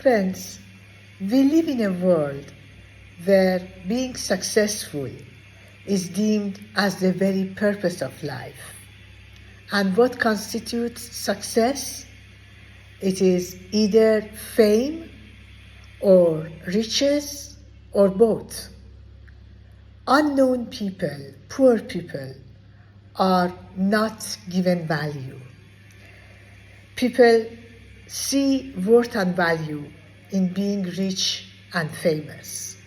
Friends, we live in a world where being successful is deemed as the very purpose of life. And what constitutes success? It is either fame or riches or both. Unknown people, poor people, are not given value. People see worth and value in being rich and famous.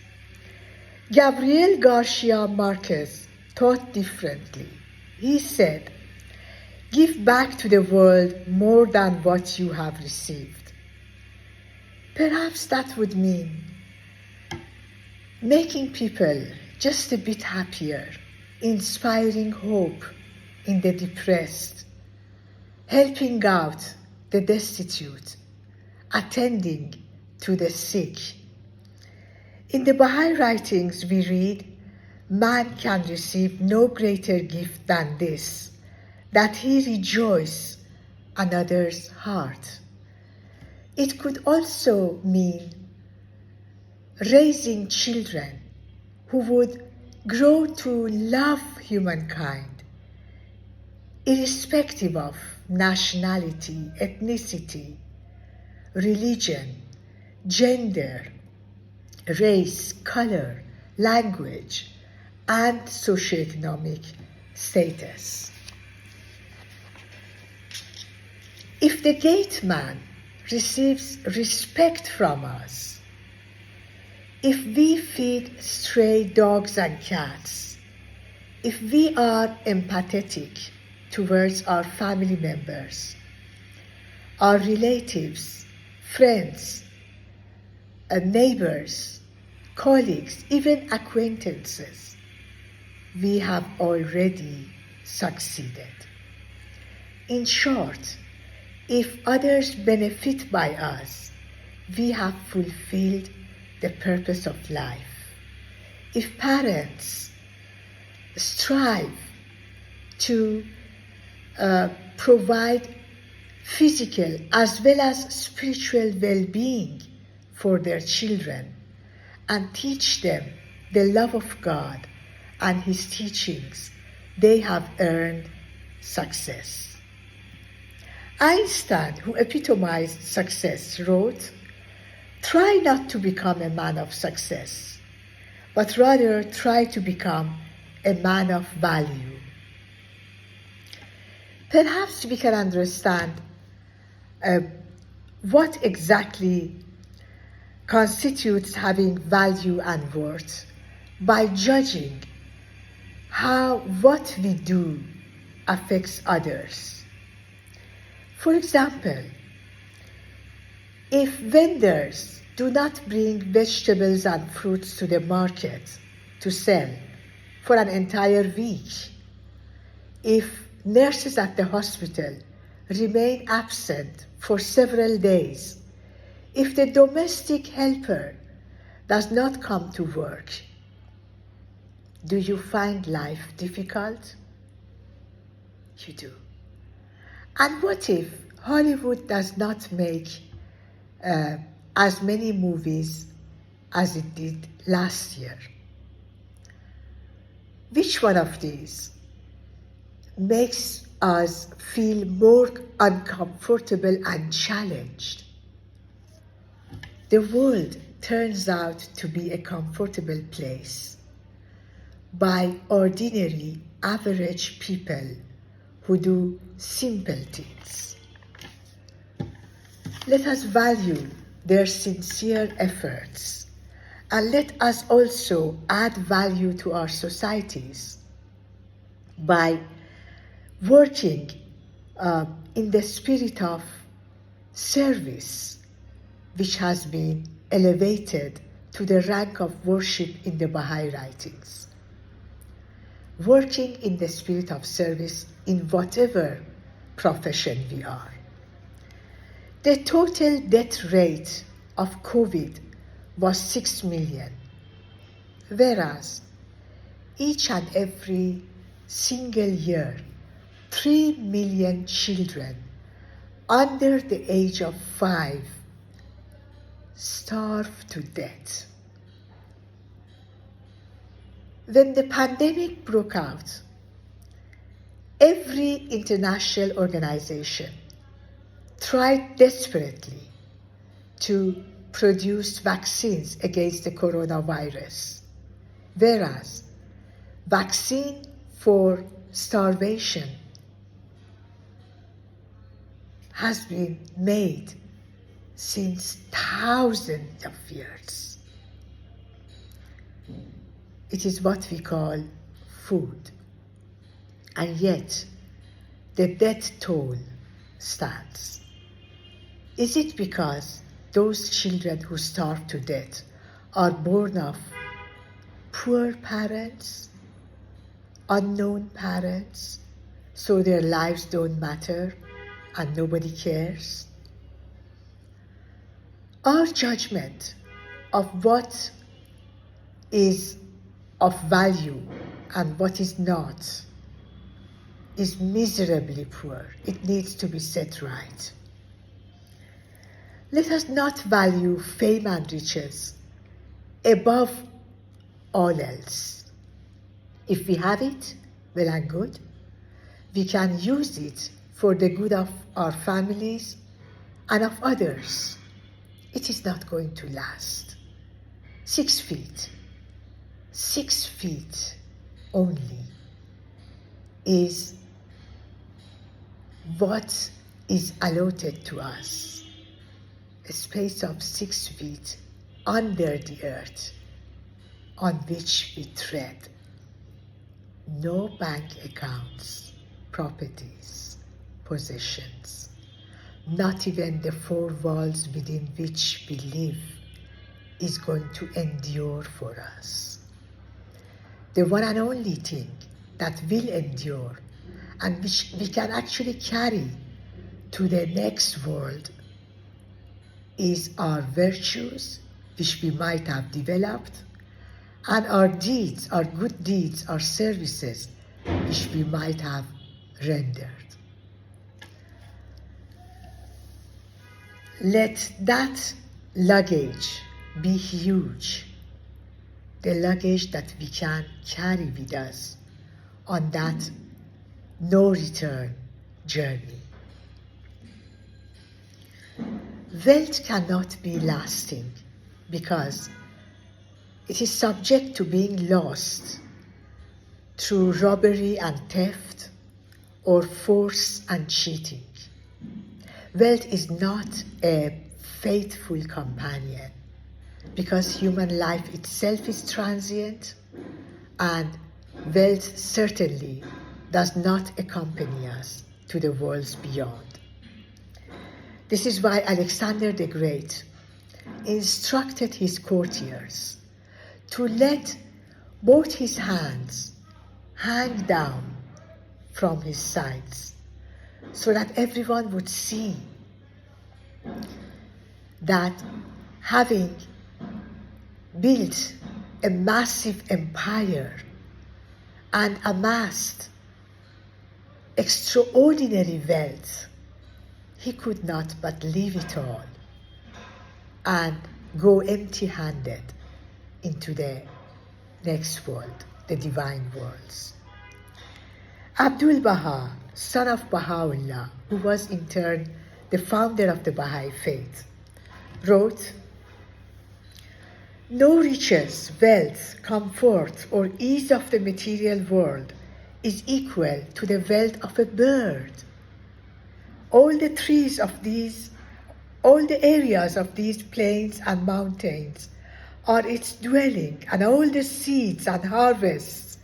Gabriel Garcia Marquez thought differently. He said, "Give back to the world more than what you have received." Perhaps that would mean making people just a bit happier, inspiring hope in the depressed, helping out the destitute, attending to the sick. In the Baha'i writings we read, "Man can receive no greater gift than this, that he rejoice another's heart." It could also mean raising children who would grow to love humankind, irrespective of nationality, ethnicity, religion, gender, race, color, language, and socioeconomic status. If the gate man receives respect from us, if we feed stray dogs and cats, if we are empathetic towards our family members, our relatives, friends, neighbors, colleagues, even acquaintances, we have already succeeded. In short, if others benefit by us, we have fulfilled the purpose of life. If parents strive to provide physical as well as spiritual well-being for their children and teach them the love of God and His teachings, they have earned success. Einstein, who epitomized success, wrote, "Try not to become a man of success, but rather try to become a man of value." Perhaps we can understand what exactly constitutes having value and worth by judging how what we do affects others. For example, if vendors do not bring vegetables and fruits to the market to sell for an entire week, if nurses at the hospital remain absent for several days, if the domestic helper does not come to work, do you find life difficult? You do. And what if Hollywood does not make as many movies as it did last year? Which one of these makes us feel more uncomfortable and challenged? The world turns out to be a comfortable place by ordinary, average people who do simple things. Let us value their sincere efforts, and let us also add value to our societies by working in the spirit of service, which has been elevated to the rank of worship in the Baha'i writings. Working in the spirit of service in whatever profession we are. The total death rate of COVID was 6 million, whereas each and every single year, 3 million children under the age of 5 starve to death. When the pandemic broke out, every international organization tried desperately to produce vaccines against the coronavirus, whereas vaccine for starvation has been made since thousands of years. It is what we call food, and yet the death toll stands. Is it because those children who starve to death are born of poor parents, unknown parents, so their lives don't matter and nobody cares? Our judgment of what is of value and what is not is miserably poor. It needs to be set right. Let us not value fame and riches above all else. If we have it, well and good. We can use it for the good of our families and of others. It is not going to last. 6 feet. 6 feet only is what is allotted to us. A space of 6 feet under the earth on which we tread. No bank accounts, properties, possessions, not even the 4 walls within which we live is going to endure for us. The one and only thing that will endure and which we can actually carry to the next world is our virtues, which we might have developed, and our deeds, our good deeds, our services, which we might have rendered. Let that luggage be huge, the luggage that we can carry with us on that no-return journey. Wealth cannot be lasting because it is subject to being lost through robbery and theft or force and cheating. Wealth is not a faithful companion because human life itself is transient, and wealth certainly does not accompany us to the worlds beyond. This is why Alexander the Great instructed his courtiers to let both his hands hang down from his sides so that everyone would see that having built a massive empire and amassed extraordinary wealth, he could not but leave it all and go empty-handed into the next world, the divine worlds. Abdul Baha, son of Baha'u'llah, who was in turn the founder of the Baha'i faith, wrote, "No riches, wealth, comfort, or ease of the material world is equal to the wealth of a bird. All the trees of these, all the areas of these plains and mountains are its dwelling, and all the seeds and harvests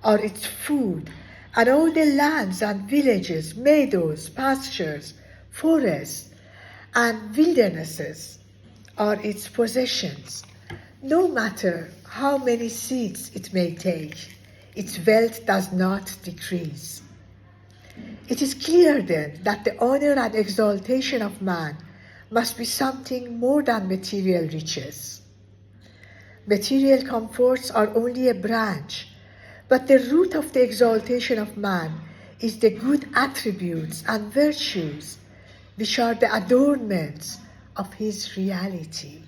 are its food, and all the lands and villages, meadows, pastures, forests, and wildernesses are its possessions. No matter how many seeds it may take, its wealth does not decrease. It is clear then that the honor and exaltation of man must be something more than material riches. Material comforts are only a branch, but the root of the exaltation of man is the good attributes and virtues which are the adornments of his reality."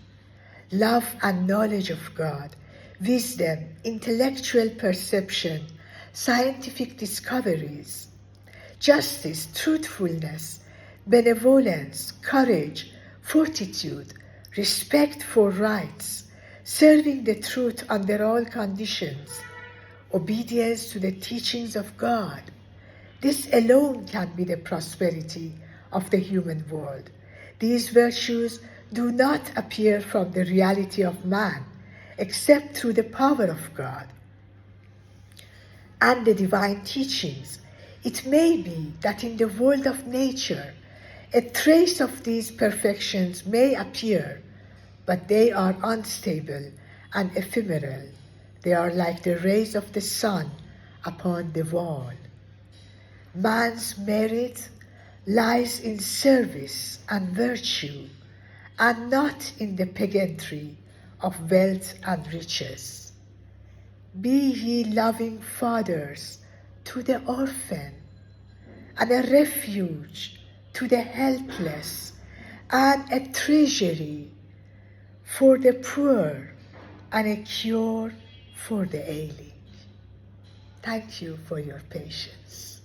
love and knowledge of God, wisdom, intellectual perception, scientific discoveries, justice, truthfulness, benevolence, courage, fortitude, respect for rights, serving the truth under all conditions, obedience to the teachings of God. This alone can be the prosperity of the human world. These virtues do not appear from the reality of man, except through the power of God and the divine teachings. It may be that in the world of nature, a trace of these perfections may appear, but they are unstable and ephemeral. They are like the rays of the sun upon the wall. Man's merit lies in service and virtue, and not in the pageantry of wealth and riches. Be ye loving fathers to the orphan, and a refuge to the helpless, and a treasury for the poor, and a cure for the ailing. Thank you for your patience.